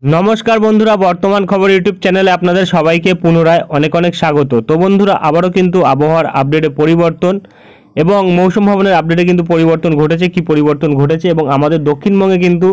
नमस्कार बंधुरा बर्तमान खबर यूट्यूब चैनले आपनादेर सबाइके पुनराय अनेक अनेक स्वागत। तो बंधुरा आबारो किन्तु आबहावार आपडेटे परिवर्तन এবং মৌসুম ভবনের আপডেটে কিন্তু পরিবর্তন ঘটেছে। কি পরিবর্তন ঘটেছে এবং আমাদের দক্ষিণবঙ্গে কিন্তু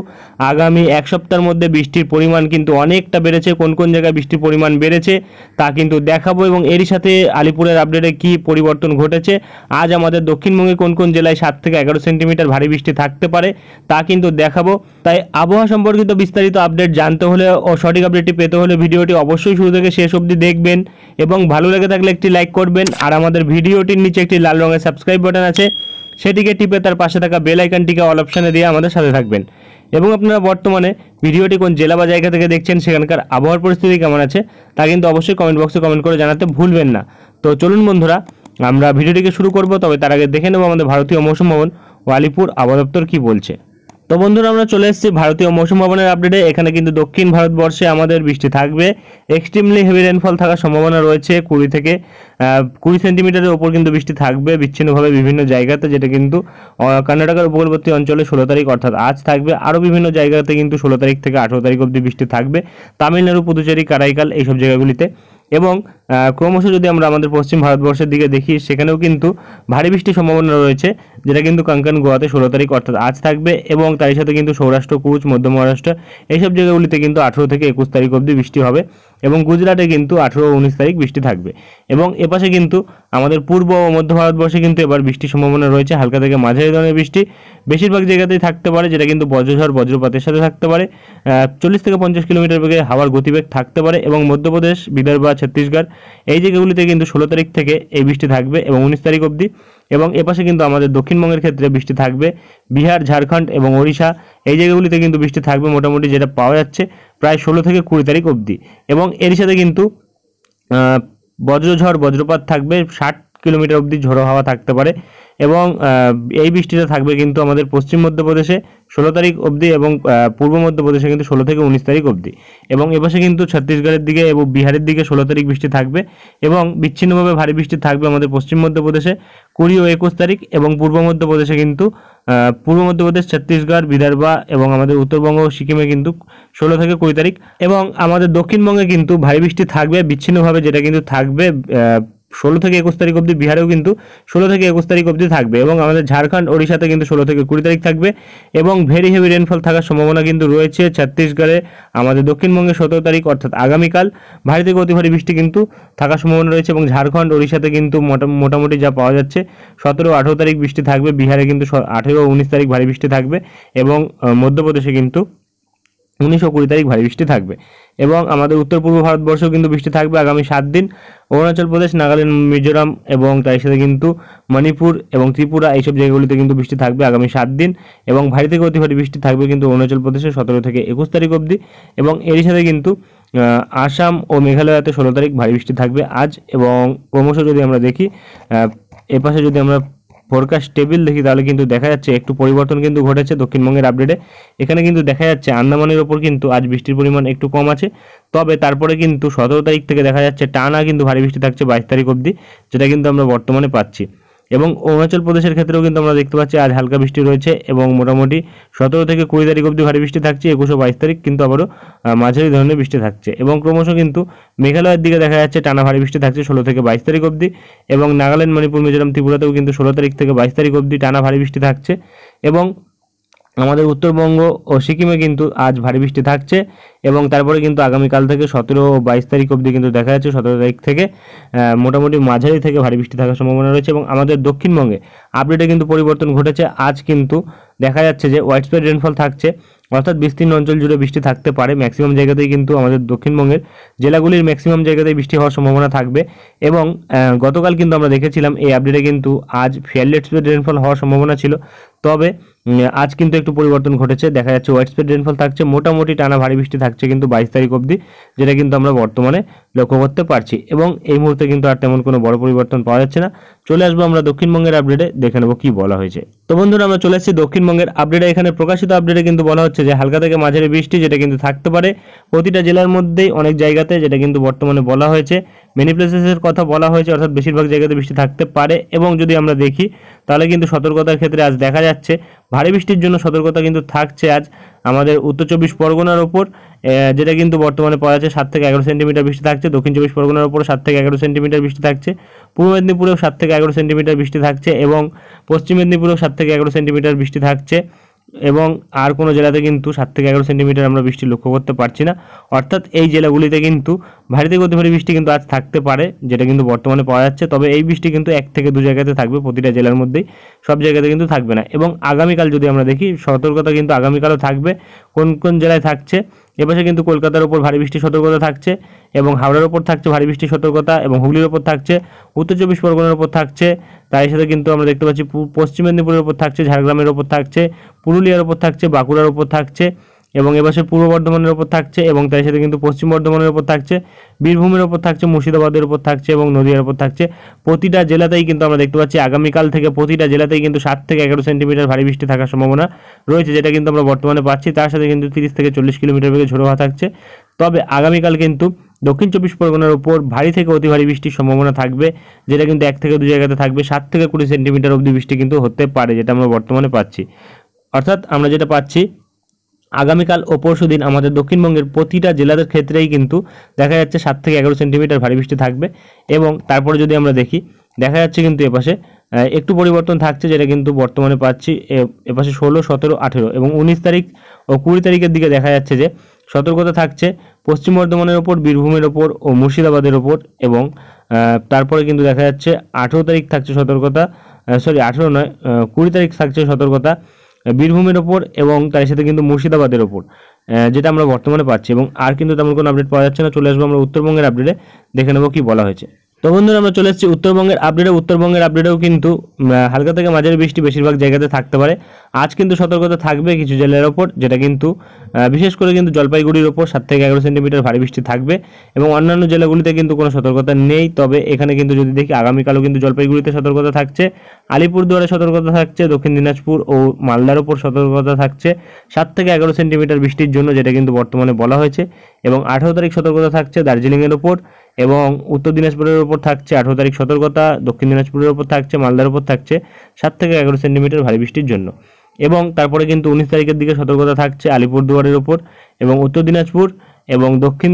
আগামী এক সপ্তাহের মধ্যে বৃষ্টির পরিমাণ কিন্তু অনেকটা বেড়েছে। কোন কোন জায়গায় বৃষ্টির পরিমাণ বেড়েছে তা কিন্তু দেখাবো এবং এরই সাথে আলিপুরের আপডেটে কি পরিবর্তন ঘটেছে, আজ আমাদের দক্ষিণবঙ্গে কোন কোন জেলায় 7 থেকে 11 সেন্টিমিটার ভারী বৃষ্টি থাকতে পারে তা কিন্তু দেখাবো। তাই আবহাওয়া সম্পর্কিত বিস্তারিত আপডেট জানতে হলে ও সঠিক আপডেটটি পেতে হলে ভিডিওটি অবশ্যই শুরু থেকে শেষ অবধি দেখবেন এবং ভালো লেগে থাকলে একটি লাইক করবেন আর আমাদের ভিডিওটির নিচে একটি লাল রঙের সাবস্ক্রাইব বাটন আছে সেটিকে টিপে তার পাশে থাকা বেল আইকনটিকে অল অপশনে দিয়ে আমাদের সাথে থাকবেন। এবং আপনারা বর্তমানে ভিডিওটি কোন জেলা বা জায়গা থেকে দেখছেন, সেখানকার আবহাওয়ার পরিস্থিতি কেমন আছে তা কিন্তু অবশ্যই কমেন্ট বক্সে কমেন্ট করে জানাতে ভুলবেন না। তো চলুন বন্ধুরা আমরা ভিডিওটিকে শুরু করব, তবে তার আগে দেখে নেব আমাদের ভারতীয় মৌসুম ভবন ও আলিপুর আবহাওয়া দপ্তর কি বলছে। তো বন্ধুরা আমরা চলে এসেছি ভারতীয় মৌসুম ভবনের আপডেটে। এখানে কিন্তু দক্ষিণ ভারতবর্ষে আমাদের বৃষ্টি থাকবে, এক্সট্রিমলি হেভি রেনফল থাকার সম্ভাবনা রয়েছে। 20 থেকে 20 সেন্টিমিটারের ওপর কিন্তু বৃষ্টি থাকবে বিচ্ছিন্নভাবে বিভিন্ন জায়গাতে, যেটা কিন্তু কর্ণাটকের উপকূলবর্তী অঞ্চলে 16 তারিখ অর্থাৎ আজ থাকবে। আরও বিভিন্ন জায়গাতে কিন্তু 16 তারিখ থেকে 18 তারিখ অবধি বৃষ্টি থাকবে, তামিলনাড়ু, পুদুচেরি, কারাইকাল এইসব জায়গাগুলিতে। এবং ক্রমশ যদি আমরা আমাদের পশ্চিম ভারতবর্ষের দিকে দেখি, সেখানেও কিন্তু ভারী বৃষ্টির সম্ভাবনা রয়েছে, যেটা কিন্তু কঙ্কন গোয়াতে 16 তারিখ অর্থাৎ আজ থাকবে। এবং তার সাথে কিন্তু সৌরাষ্ট্র, কুচ, মধ্য মহারাষ্ট্র এইসব জায়গাগুলিতে কিন্তু 18 থেকে 21 তারিখ অবধি বৃষ্টি হবে এবং গুজরাটে কিন্তু 18 ও 19 তারিখ বৃষ্টি থাকবে। এবং এপাশে কিন্তু আমাদের পূর্ব ও মধ্য ভারতবর্ষে কিন্তু এবার বৃষ্টির সম্ভাবনা রয়েছে, হালকা থেকে মাঝারি ধরনের বৃষ্টি বেশিরভাগ জায়গাতেই থাকতে পারে, যেটা কিন্তু বজ্রঝড় বজ্রপাতের সাথে থাকতে পারে। 40 থেকে 50 কিলোমিটার বেগে হাওয়ার গতিবেগ থাকতে পারে। এবং মধ্যপ্রদেশ, বিদর্ভ, ছত্তিশগড় এই জায়গাগুলিতে কিন্তু 16 তারিখ থেকে এই বৃষ্টি থাকবে এবং 19 তারিখ অবধি। এবং এপাশে কিন্তু আমাদের দক্ষিণবঙ্গের ক্ষেত্রে বৃষ্টি থাকবে বিহার, ঝাড়খণ্ড এবং ওড়িশা এই জায়গাগুলিতে কিন্তু বৃষ্টি থাকবে মোটামুটি, যেটা পাওয়া যাচ্ছে প্রায় 16 থেকে 20 তারিখ অবধি। এবং এর সাথে কিন্তু বজ্রঝড় বজ্রপাত থাকবে, 60 কিলোমিটার অবধি ঝোড়ো হাওয়া থাকতে পারে। এবং এই বৃষ্টিটা থাকবে কিন্তু আমাদের পশ্চিম মধ্যপ্রদেশে 16 তারিখ অবধি এবং পূর্ব মধ্যপ্রদেশে কিন্তু 16 থেকে 19 তারিখ অবধি। এবং এপাশে কিন্তু ছত্তিশগড়ের দিকে এবং বিহারের দিকে 16 তারিখ বৃষ্টি থাকবে এবং বিচ্ছিন্নভাবে ভারী বৃষ্টি থাকবে আমাদের পশ্চিম মধ্যপ্রদেশে 20 ও 21 তারিখ। এবং পূর্ব মধ্যপ্রদেশে কিন্তু পূর্ব মধ্যপ্রদেশ, ছত্তিশগড়, বিদর্ভ এবং আমাদের উত্তরবঙ্গ ও সিকিমে কিন্তু 16 থেকে 20 তারিখ। এবং আমাদের দক্ষিণবঙ্গে কিন্তু ভারী বৃষ্টি থাকবে বিচ্ছিন্নভাবে, যেটা কিন্তু থাকবে 16 থেকে 21 তারিখ অবধি। বিহারেও কিন্তু 16 থেকে 21 তারিখ অবধি থাকবে। এবং আমাদের ঝাড়খণ্ড, ওড়িশাতে কিন্তু 16 থেকে 20 তারিখ থাকবে এবং ভেরি হেভি রেনফল থাকার সম্ভাবনা কিন্তু রয়েছে ছত্তিশগড়ে আমাদের দক্ষিণবঙ্গে 17 তারিখ অর্থাৎ আগামীকাল ভারী থেকে অতি ভারী বৃষ্টি কিন্তু থাকার সম্ভাবনা রয়েছে। এবং ঝাড়খণ্ড, ওড়িশাতে কিন্তু মোটামুটি যা পাওয়া যাচ্ছে 17 ও 18 তারিখ বৃষ্টি থাকবে। বিহারে কিন্তু 18 ও 19 তারিখ ভারী বৃষ্টি থাকবে এবং মধ্যপ্রদেশে কিন্তু 19 ও 20 তারিখ ভারী বৃষ্টি থাকবে। এবং আমাদের উত্তর পূর্ব ভারতবর্ষেও কিন্তু বৃষ্টি থাকবে আগামী 7 দিন। অরুণাচল প্রদেশ, নাগাল্যান্ড, মিজোরাম এবং তার সাথে কিন্তু মণিপুর এবং ত্রিপুরা এইসব জায়গাগুলিতে কিন্তু বৃষ্টি থাকবে আগামী 7 দিন। এবং ভারী থেকে অতি ভারী বৃষ্টি থাকবে কিন্তু অরুণাচল প্রদেশে 17 থেকে 21 তারিখ অবধি। এবং এর সাথে কিন্তু আসাম ও মেঘালয়তে 16 তারিখ ভারী বৃষ্টি থাকবে আজ। এবং ক্রমশ যদি আমরা দেখি এপাশে যদি আমরা ফোরকাস্ট টেবিল দেখি, তাহলে কিন্তু দেখা যাচ্ছে একটু পরিবর্তন কিন্তু ঘটেছে দক্ষিণবঙ্গের আপডেটে। এখানে কিন্তু দেখা যাচ্ছে আন্দামানের ওপর কিন্তু আজ বৃষ্টির পরিমাণ একটু কম আছে, তবে তারপরে কিন্তু 17 তারিখ থেকে দেখা যাচ্ছে টানা কিন্তু ভারী বৃষ্টি থাকছে 22 তারিখ অবধি, যেটা কিন্তু আমরা বর্তমানে পাচ্ছি। এবং অরুণাচল প্রদেশের ক্ষেত্রেও কিন্তু আমরা দেখতে পাচ্ছি আজ হালকা বৃষ্টি রয়েছে এবং মোটামুটি 17 থেকে 20 তারিখ অবধি ভারী বৃষ্টি থাকছে। 21 ও 22 তারিখ কিন্তু আবারও মাঝারি ধরনের বৃষ্টি থাকছে। এবং ক্রমশ কিন্তু মেঘালয়ের দিকে দেখা যাচ্ছে টানা ভারী বৃষ্টি থাকছে 16 থেকে 22 তারিখ অবধি। এবং নাগাল্যান্ড, মণিপুর, মিজোরাম, ত্রিপুরাতেও কিন্তু 16 তারিখ থেকে 22 তারিখ অবধি টানা ভারী বৃষ্টি থাকছে। এবং আমাদের উত্তরবঙ্গ ও সিকিমে কিন্তু আজ ভারী বৃষ্টি থাকছে। এবং তারপরে কিন্তু আগামীকাল থেকে 17 ও 22 তারিখ অবধি কিন্তু দেখা যাচ্ছে 17 তারিখ থেকে মোটামুটি মাঝারি থেকে ভারী বৃষ্টি থাকার সম্ভাবনা রয়েছে। এবং আমাদের দক্ষিণবঙ্গে আপডেটে কিন্তু পরিবর্তন ঘটেছে, আজ কিন্তু দেখা যাচ্ছে যে ওয়াইড স্প্রেড রেনফল থাকছে, অর্থাৎ বিস্তীর্ণ অঞ্চল জুড়ে বৃষ্টি থাকতে পারে। ম্যাক্সিমাম জায়গাতেই কিন্তু আমাদের দক্ষিণবঙ্গের জেলাগুলির ম্যাক্সিমাম জায়গাতেই বৃষ্টি হওয়ার সম্ভাবনা থাকবে। এবং গতকাল কিন্তু আমরা দেখেছিলাম এই আপডেটে কিন্তু আজ ফেয়ারলি স্প্রেড রেনফল হওয়ার সম্ভাবনা ছিল, তবে আজ কিন্তু একটু পরিবর্তন ঘটেছে, দেখা যাচ্ছে ওয়াইড স্প্রেড রেনফল থাকছে, মোটামুটি টানা ভারী বৃষ্টি থাকছে কিন্তু 22 তারিখ অবধি, যেটা কিন্তু আমরা বর্তমানে লক্ষ্য করতে পারছি। এবং এই মুহূর্তে কিন্তু আর তেমন কোনো বড় পরিবর্তন পাওয়া যাচ্ছে না। চলে আসবো আমরা দক্ষিণবঙ্গের আপডেটে, দেখে নেবো কি বলা হয়েছে। তো বন্ধুরা আমরা চলে এসেছি দক্ষিণবঙ্গের আপডেটে। এখানে প্রকাশিত আপডেটে কিন্তু বলা হচ্ছে যে হালকা থেকে মাঝারি বৃষ্টি, যেটা কিন্তু থাকতে পারে প্রতিটা জেলার মধ্যেই অনেক জায়গাতে, যেটা কিন্তু বর্তমানে বলা হয়েছে। মেনি প্লেসেসের কথা বলা হয়েছে, অর্থাৎ বেশিরভাগ জায়গাতে বৃষ্টি থাকতে পারে। এবং যদি আমরা দেখি তাহলে কিন্তু সতর্কতার ক্ষেত্রে আজ দেখা যাচ্ছে যাচ্ছে ভারী বৃষ্টির জন্য সতর্কতা কিন্তু থাকছে আজ আমাদের উত্তর চব্বিশ পরগনার ওপর, যেটা কিন্তু বর্তমানে পাওয়া যাচ্ছে 7 থেকে 11 সেন্টিমিটার বৃষ্টি থাকছে। দক্ষিণ চব্বিশ পরগনার ওপর 7 থেকে 11 সেন্টিমিটার বৃষ্টি থাকছে। পূর্ব মেদিনীপুরেও 7 থেকে 11 সেন্টিমিটার বৃষ্টি থাকছে এবং পশ্চিম মেদিনীপুরেও 7 থেকে 11 সেন্টিমিটার বৃষ্টি থাকছে। এবং আর কোনো জেলাতে কিন্তু 7 থেকে 11 সেন্টিমিটার আমরা বৃষ্টি লক্ষ্য করতে পারছি না। অর্থাৎ এই জেলাগুলিতে কিন্তু ভারী থেকে অতি ভারী বৃষ্টি কিন্তু আজ থাকতে পারে, যেটা কিন্তু বর্তমানে পাওয়া যাচ্ছে। তবে এই বৃষ্টি কিন্তু 1 থেকে 2 জায়গাতে থাকবে, প্রতিটা জেলার মধ্যেই, সব জায়গাতে কিন্তু থাকবে না। এবং আগামীকাল যদি আমরা দেখি, সতর্কতা কিন্তু আগামীকালও থাকবে। কোন কোন জেলায় থাকছে? এপাশে কিন্তু কলকাতার ওপর ভারী বৃষ্টির সতর্কতা থাকছে এবং হাওড়ার ওপর থাকছে ভারী বৃষ্টির সতর্কতা এবং হুগলির ওপর থাকছে, উত্তর চব্বিশ পরগনার ওপর থাকছে। তার সাথে কিন্তু আমরা দেখতে পাচ্ছি পশ্চিম মেদিনীপুরের ওপর থাকছে, ঝাড়গ্রামের ওপর থাকছে, পুরুলিয়ার ওপর থাকছে, বাঁকুড়ার ওপর থাকছে এবং এপাশে পূর্ব বর্ধমানের ওপর থাকছে এবং তার সাথে কিন্তু পশ্চিম বর্ধমানের ওপর থাকছে, বীরভূমের ওপর থাকছে, মুর্শিদাবাদের ওপর থাকছে এবং নদিয়ার ওপর থাকছে। প্রতিটা জেলাতেই কিন্তু আমরা দেখতে পাচ্ছি আগামীকাল থেকে প্রতিটা জেলাতেই কিন্তু 7 থেকে 11 সেন্টিমিটার ভারী বৃষ্টি থাকার সম্ভাবনা রয়েছে, যেটা কিন্তু আমরা বর্তমানে পাচ্ছি। তার সাথে কিন্তু 30 থেকে 40 কিলোমিটার বেগে ঝোড়ো হাওয়া থাকছে। তবে আগামীকাল কিন্তু দক্ষিণ চব্বিশ পরগনার উপর ভারী থেকে অতি ভারী বৃষ্টির সম্ভাবনা থাকবে, যেটা কিন্তু 1 থেকে 2 জায়গাতে থাকবে। 7 থেকে 20 সেন্টিমিটার অবধি বৃষ্টি কিন্তু হতে পারে, যেটা আমরা বর্তমানে পাচ্ছি। অর্থাৎ আমরা যেটা পাচ্ছি আগামীকাল ও পরশু দিন আমাদের দক্ষিণবঙ্গের প্রতিটা জেলাদের ক্ষেত্রেই কিন্তু দেখা যাচ্ছে 7 থেকে 11 সেন্টিমিটার ভারী বৃষ্টি থাকবে। এবং তারপরে যদি আমরা দেখি, দেখা যাচ্ছে কিন্তু এপাশে একটু পরিবর্তন থাকছে, যেটা কিন্তু বর্তমানে পাচ্ছি এপাশে 16, 17, 18 এবং 19 তারিখ ও 20 তারিখের দিকে দেখা যাচ্ছে যে সতর্কতা থাকছে পশ্চিম বর্ধমানের ওপর, বীরভূমের ওপর ও মুর্শিদাবাদের ওপর। এবং তারপরে কিন্তু দেখা যাচ্ছে 18 তারিখ থাকছে সতর্কতা, 18 নয়, 20 তারিখ থাকছে সতর্কতা বীরভূমের ওপর এবং তার সাথে কিন্তু মুর্শিদাবাদের ওপর, যেটা আমরা বর্তমানে পাচ্ছি। এবং আর কিন্তু তেমন কোনো আপডেট পাওয়া যাচ্ছে না। চলে আসবো আমরা উত্তরবঙ্গের আপডেটে, দেখে নেবো কি বলা হয়েছে। তো বন্ধুরা, আমরা চলে এসেছি উত্তরবঙ্গের আপডেটে। উত্তরবঙ্গের আপডেটেও কিন্তু হালকা থেকে মাঝারি বৃষ্টি বেশিরভাগ জায়গাতে থাকতে পারে। আজ কিন্তু সতর্কতা থাকবে কিছু জেলার ওপর, যেটা কিন্তু বিশেষ করে কিন্তু জলপাইগুড়ির ওপর 7 থেকে 11 সেন্টিমিটার ভারী বৃষ্টি থাকবে এবং অন্যান্য জেলাগুলিতে কিন্তু কোনো সতর্কতা নেই। তবে এখানে কিন্তু যদি দেখি আগামীকালও কিন্তু জলপাইগুড়িতে সতর্কতা থাকছে, আলিপুরদুয়ারে সতর্কতা থাকছে, দক্ষিণ দিনাজপুর ও মালদার ওপর সতর্কতা থাকছে 7 থেকে 11 সেন্টিমিটার বৃষ্টির জন্য, যেটা কিন্তু বর্তমানে বলা হয়েছে। এবং 18 তারিখ সতর্কতা থাকছে দার্জিলিংয়ের ওপর এবং উত্তর দিনাজপুরের ওপর থাকছে 18 তারিখ সতর্কতা, দক্ষিণ দিনাজপুরের ওপর থাকছে, মালদার ওপর থাকছে 7 থেকে 11 সেন্টিমিটার ভারী বৃষ্টির জন্য। এবং তারপরে কিন্তু 19 তারিখের দিকে সতর্কতা থাকছে আলিপুরদুয়ারের ওপর এবং উত্তর দিনাজপুর এবং দক্ষিণ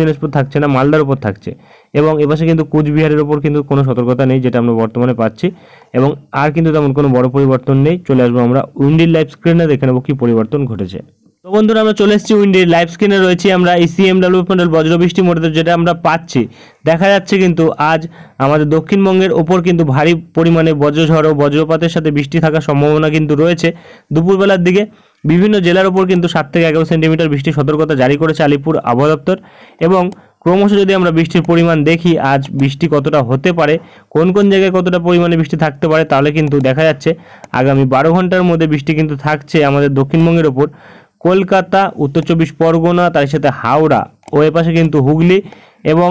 দিনাজপুর থাকছে না, মালদার ওপর থাকছে। এবং এপাশে কিন্তু কুচবিহারের ওপর কিন্তু কোনো সতর্কতা নেই, যেটা আমরা বর্তমানে পাচ্ছি। এবং আর কিন্তু তেমন কোনো বড় পরিবর্তন নেই। চলে আসবো আমরা উইন্ডির লাইভ স্ক্রিনে, দেখে নেবো কি পরিবর্তন ঘটেছে। তো বন্ধুরা, আমরা চলে এসেছি উইন্ডির লাইভ স্ক্রিনে, রয়েছি আমরা এই সিএমডব্লিউ মডেল বজ্রবৃষ্টি মোডে, যেটা আমরা পাচ্ছি। দেখা যাচ্ছে কিন্তু আজ আমাদের দক্ষিণবঙ্গের ওপর কিন্তু ভারী পরিমাণে বজ্রঝড় ও বজ্রপাতের সাথে বৃষ্টি থাকার সম্ভাবনা কিন্তু রয়েছে দুপুরবেলার দিকে। বিভিন্ন জেলার ওপর কিন্তু 7 থেকে 11 সেন্টিমিটার বৃষ্টির সতর্কতা জারি করেছে আলিপুর আবহাওয়া দপ্তর। এবং ক্রমশ যদি আমরা বৃষ্টির পরিমাণ দেখি, আজ বৃষ্টি কতটা হতে পারে, কোন কোন জায়গায় কতটা পরিমাণে বৃষ্টি থাকতে পারে, তাহলে কিন্তু দেখা যাচ্ছে আগামী 12 ঘন্টার মধ্যে বৃষ্টি কিন্তু থাকছে আমাদের দক্ষিণবঙ্গের ওপর। কলকাতা, উত্তর চব্বিশ পরগনা, তার সাথে হাওড়া ও এপাশে কিন্তু হুগলি এবং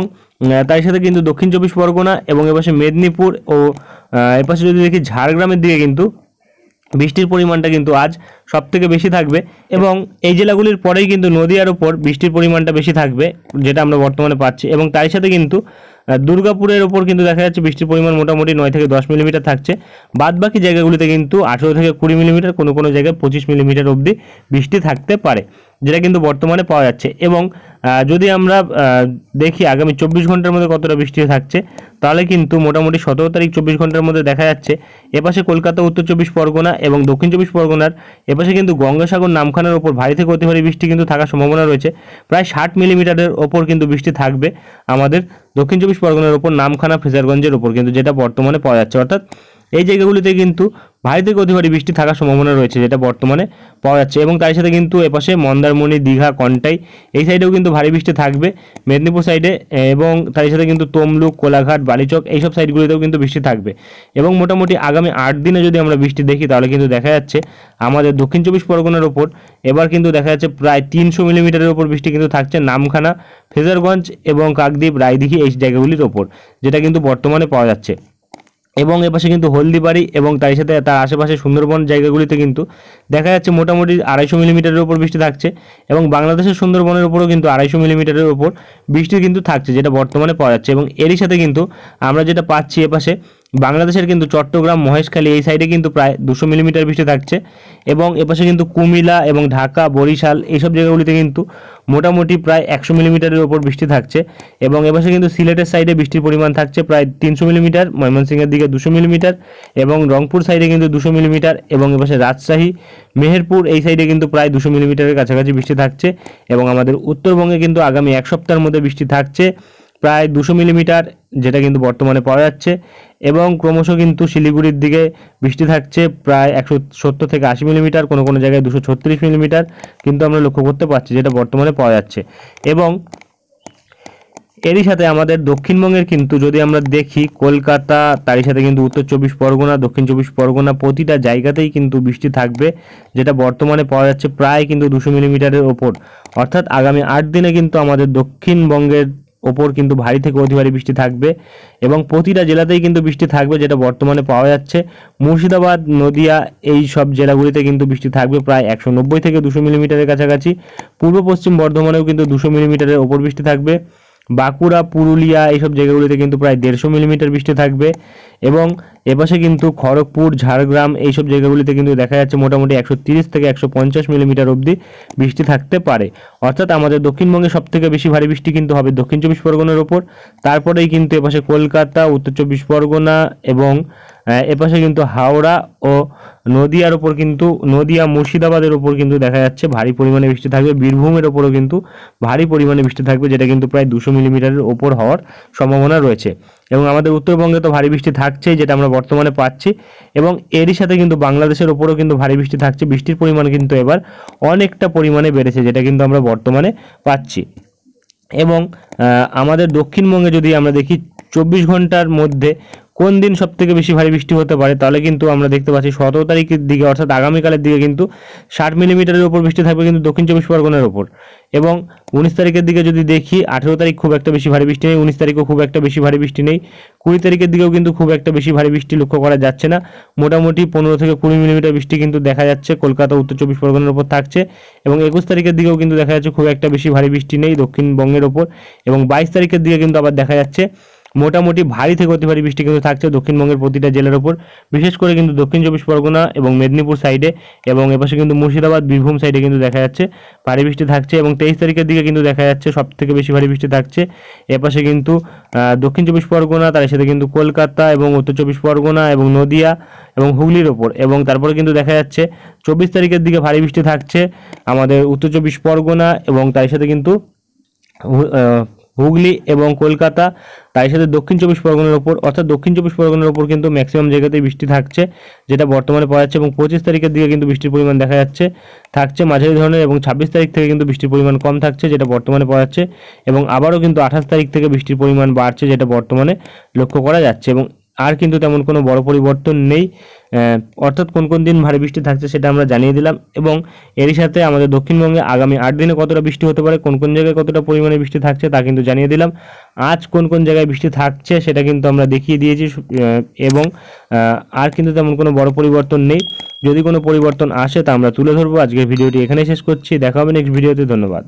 তার সাথে কিন্তু দক্ষিণ চব্বিশ পরগনা এবং এপাশে মেদিনীপুর ও এপাশে যদি দেখি ঝাড়গ্রামের দিকে কিন্তু বৃষ্টির পরিমাণটা কিন্তু আজ সব থেকে বেশি থাকবে। এবং এই জেলাগুলির পরেই কিন্তু নদিয়ার ওপর বৃষ্টির পরিমাণটা বেশি থাকবে, যেটা আমরা বর্তমানে পাচ্ছি। এবং তার সাথে কিন্তু দুর্গাপুরের ওপর কিন্তু দেখা যাচ্ছে বৃষ্টির পরিমাণ মোটামুটি 9 থেকে 10 মিলিমিটার থাকছে। বাদবাকি জায়গাগুলিতে কিন্তু 18 থেকে 20 মিলিমিটার, কোনো কোনো জায়গায় 25 মিলিমিটার অবধি বৃষ্টি থাকতে পারে, যেটা কিন্তু বর্তমানে পাওয়া যাচ্ছে। এবং যদি আমরা দেখি আগামী 24 ঘন্টার মধ্যে কতটা বৃষ্টি থাকছে, তাহলে কিন্তু মোটামুটি 17 তারিখ 24 ঘন্টার মধ্যে দেখা যাচ্ছে এপাশে কলকাতা, উত্তর চব্বিশ পরগনা এবং দক্ষিণ চব্বিশ পরগনার এপাশে কিন্তু গঙ্গাসাগর, নামখানার ওপর ভারী থেকে অতি ভারী বৃষ্টি কিন্তু থাকার সম্ভাবনা রয়েছে। প্রায় 60 মিলিমিটারের ওপর কিন্তু বৃষ্টি থাকবে আমাদের দক্ষিণ চব্বিশ পরগনার ওপর, নামখানা, ফ্রেজারগঞ্জের ওপর কিন্তু, যেটা বর্তমানে পাওয়া যাচ্ছে। অর্থাৎ এই জায়গাগুলিতে কিন্তু ভারী থেকে অতি ভারী বৃষ্টি থাকার সম্ভাবনা রয়েছে, যেটা বর্তমানে পাওয়া যাচ্ছে। এবং তার সাথে কিন্তু এপাশে মন্দারমণি, দীঘা, কন্টাই এই সাইডেও কিন্তু ভারী বৃষ্টি থাকবে, মেদিনীপুর সাইডে। এবং তার সাথে কিন্তু তমলুক, কোলাঘাট, বালিচক এইসব সাইডগুলিতেও কিন্তু বৃষ্টি থাকবে। এবং মোটামুটি আগামী 8 দিনে যদি আমরা বৃষ্টি দেখি, তাহলে কিন্তু দেখা যাচ্ছে আমাদের দক্ষিণ চব্বিশ পরগনার ওপর এবার কিন্তু দেখা যাচ্ছে প্রায় 300 মিলিমিটারের ওপর বৃষ্টি কিন্তু থাকছে নামখানা, ফ্রেজারগঞ্জ এবং কাকদ্বীপ, রায়দিঘি এই জায়গাগুলির ওপর, যেটা কিন্তু বর্তমানে পাওয়া যাচ্ছে। এবং এপাশে কিন্তু হলদিবাড়ি এবং তার সাথে তার আশেপাশে সুন্দরবন জায়গাগুলিতে কিন্তু দেখা যাচ্ছে মোটামুটি 250 মিলিমিটারের উপর বৃষ্টি থাকছে। এবং বাংলাদেশের সুন্দরবনের উপরও কিন্তু 250 মিলিমিটারের উপর বৃষ্টি কিন্তু থাকছে, যেটা বর্তমানে পাওয়া যাচ্ছে। এবং এরই সাথে কিন্তু আমরা যেটা পাচ্ছি এপাশে বাংলাদেশের কিন্তু চট্টগ্রাম, মহেশখালী এই সাইডে কিন্তু প্রায় 200 মিলিমিটার বৃষ্টি থাকছে এবং এপাশে কিন্তু কুমিল্লা এবং ঢাকা, বরিশাল এইসব জায়গাগুলিতে কিন্তু মোটামুটি প্রায় 100 মিলিমিটারের ওপর বৃষ্টি থাকছে এবং এপাশে কিন্তু সিলেটের সাইডে বৃষ্টির পরিমাণ থাকছে প্রায় 300 মিলিমিটার, ময়মনসিংহের দিকে 200 মিলিমিটার এবং রংপুর সাইডে কিন্তু 200 মিলিমিটার এবং এপাশে রাজশাহী, মেহেরপুর এই সাইডে কিন্তু প্রায় 200 মিলিমিটারের কাছাকাছি বৃষ্টি থাকছে এবং আমাদের উত্তরবঙ্গে কিন্তু আগামী এক সপ্তাহের মধ্যে বৃষ্টি থাকছে প্রায় 200 মিলিমিটার, যেটা কিন্তু বর্তমানে পাওয়া যাচ্ছে এবং ক্রমশ কিন্তু শিলিগুড়ির দিকে বৃষ্টি থাকছে প্রায় 170 থেকে 80 মিলিমিটার, কোনো কোনো জায়গায় 236 মিলিমিটার কিন্তু আমরা লক্ষ্য করতে পারছি, যেটা বর্তমানে পাওয়া যাচ্ছে। এবং এরই সাথে আমাদের দক্ষিণবঙ্গের কিন্তু যদি আমরা দেখি কলকাতা, তারই সাথে কিন্তু উত্তর 24 পরগনা, দক্ষিণ 24 পরগনা প্রতিটা জায়গাতেই কিন্তু বৃষ্টি থাকবে, যেটা বর্তমানে পাওয়া যাচ্ছে প্রায় কিন্তু 200 মিলিমিটারের ওপর। অর্থাৎ আগামী 8 দিনে কিন্তু আমাদের দক্ষিণবঙ্গের ওপর কিন্তু ভারী থেকে অতি ভারী বৃষ্টি থাকবে এবং প্রতিটা জেলাতেই কিন্তু বৃষ্টি থাকবে, যেটা বর্তমানে পাওয়া যাচ্ছে। মুর্শিদাবাদ, নদিয়া এই সব জেলাগুলিতে কিন্তু বৃষ্টি থাকবে প্রায় 190 থেকে 200 মিলিমিটারের কাছাকাছি। পূর্ব পশ্চিম বর্ধমানেও কিন্তু 200 মিলিমিটারের ওপর বৃষ্টি থাকবে। বাঁকুড়া, পুরুলিয়া এইসব জায়গাগুলিতে কিন্তু প্রায় 150 মিলিমিটার বৃষ্টি থাকবে এবং এপাশে কিন্তু খড়গপুর, ঝাড়গ্রাম এইসব জায়গাগুলিতে কিন্তু দেখা যাচ্ছে মোটামুটি 130 থেকে 150 মিলিমিটার অবধি বৃষ্টি থাকতে পারে। অর্থাৎ আমাদের দক্ষিণবঙ্গে সবথেকে বেশি ভারী বৃষ্টি কিন্তু হবে দক্ষিণ 24 পরগনার ওপর, তারপরেই কিন্তু এপাশে কলকাতা, উত্তর 24 পরগনা এবং এপাশে কিন্তু হাওড়া ও নদিয়ার ওপর কিন্তু নদিয়া, মুর্শিদাবাদের ওপর কিন্তু দেখা যাচ্ছে ভারী পরিমাণে বৃষ্টি থাকবে। বীরভূমের ওপরও কিন্তু ভারী পরিমাণে বৃষ্টি থাকবে, যেটা কিন্তু প্রায় 200 মিলিমিটারের ওপর হওয়ার সম্ভাবনা রয়েছে। এবং আমাদের উত্তরবঙ্গে তো ভারী বৃষ্টি থাকছেই, যেটা আমরা বর্তমানে পাচ্ছি এবং এরই সাথে কিন্তু বাংলাদেশের ওপরও কিন্তু ভারী বৃষ্টি থাকছে। বৃষ্টির পরিমাণ কিন্তু এবার অনেকটা পরিমাণে বেড়েছে, যেটা কিন্তু আমরা বর্তমানে পাচ্ছি। এবং আমাদের দক্ষিণবঙ্গে যদি আমরা দেখি 24 ঘন্টার মধ্যে কোন দিন সব থেকে বেশি ভারী বৃষ্টি হতে পারে, তাহলে কিন্তু আমরা দেখতে পাচ্ছি 17 তারিখের দিকে অর্থাৎ আগামীকালের দিকে কিন্তু 60 মিলিমিটারের উপর বৃষ্টি থাকবে কিন্তু দক্ষিণ 24 পরগনার ওপর। এবং 19 তারিখের দিকে যদি দেখি 18 তারিখ খুব একটা বেশি ভারী বৃষ্টি নেই, 19 তারিখও খুব একটা বেশি ভারী বৃষ্টি নেই, 20 তারিখের দিকেও কিন্তু খুব একটা বেশি ভারী বৃষ্টি লক্ষ্য করা যাচ্ছে না। মোটামুটি 15 থেকে 20 মিলিমিটার বৃষ্টি কিন্তু দেখা যাচ্ছে কলকাতা, উত্তর 24 পরগনার উপর থাকছে এবং 21 তারিখের দিকেও কিন্তু দেখা যাচ্ছে খুব একটা বেশি ভারী বৃষ্টি নেই দক্ষিণবঙ্গের ওপর এবং 22 তারিখের দিকে কিন্তু আবার দেখা যাচ্ছে মোটামুটি ভারী থেকে অতি ভারী বৃষ্টি কিন্তু থাকছে দক্ষিণবঙ্গের প্রতিটা জেলার ওপর, বিশেষ করে কিন্তু দক্ষিণ 24 পরগনা এবং মেদিনীপুর সাইডে এবং এপাশে কিন্তু মুর্শিদাবাদ, বীরভূম সাইডে কিন্তু দেখা যাচ্ছে ভারী বৃষ্টি থাকছে এবং 23 তারিখের দিকে কিন্তু দেখা যাচ্ছে সব থেকে বেশি ভারী বৃষ্টি থাকছে এপাশে কিন্তু দক্ষিণ 24 পরগনা, তার সাথে কিন্তু কলকাতা এবং উত্তর 24 পরগনা এবং নদিয়া এবং হুগলির ওপর। এবং তারপরে কিন্তু দেখা যাচ্ছে 24 তারিখের দিকে ভারী বৃষ্টি থাকছে আমাদের উত্তর 24 পরগনা এবং তার সাথে কিন্তু হুগলি এবং কলকাতা, তার সাথে দক্ষিণ 24 পরগনার ওপর। অর্থাৎ দক্ষিণ 24 পরগনার ওপর কিন্তু ম্যাক্সিমাম জায়গাতেই বৃষ্টি থাকছে, যেটা বর্তমানে পাওয়া যাচ্ছে এবং 25 তারিখের দিকে কিন্তু বৃষ্টির পরিমাণ দেখা যাচ্ছে থাকছে মাঝারি ধরনের এবং 26 তারিখ থেকে কিন্তু বৃষ্টির পরিমাণ কম থাকছে, যেটা বর্তমানে পাওয়া যাচ্ছে এবং আবারও কিন্তু 28 তারিখ থেকে বৃষ্টির পরিমাণ বাড়ছে, যেটা বর্তমানে লক্ষ্য করা যাচ্ছে এবং আর কিন্তু তেমন কোনো বড় পরিবর্তন নেই। অর্থাৎ কোন কোন দিন ভারী বৃষ্টি থাকছে সেটা আমরা জানিয়ে দিলাম এবং এরই সাথে আমাদের দক্ষিণবঙ্গে আগামী 8 দিনে কতটা বৃষ্টি হতে পারে, কোন কোন জায়গায় কতটা পরিমাণে বৃষ্টি থাকছে তা কিন্তু জানিয়ে দিলাম। আজ কোন কোন জায়গায় বৃষ্টি থাকছে সেটা কিন্তু আমরা দেখিয়ে দিয়েছি এবং আর কিন্তু তেমন কোনো বড় পরিবর্তন নেই। যদি কোনো পরিবর্তন আসে তা আমরা তুলে ধরবো। আজকের ভিডিওটি এখানেই শেষ করছি, দেখা হবে নেক্সট ভিডিওতে। ধন্যবাদ।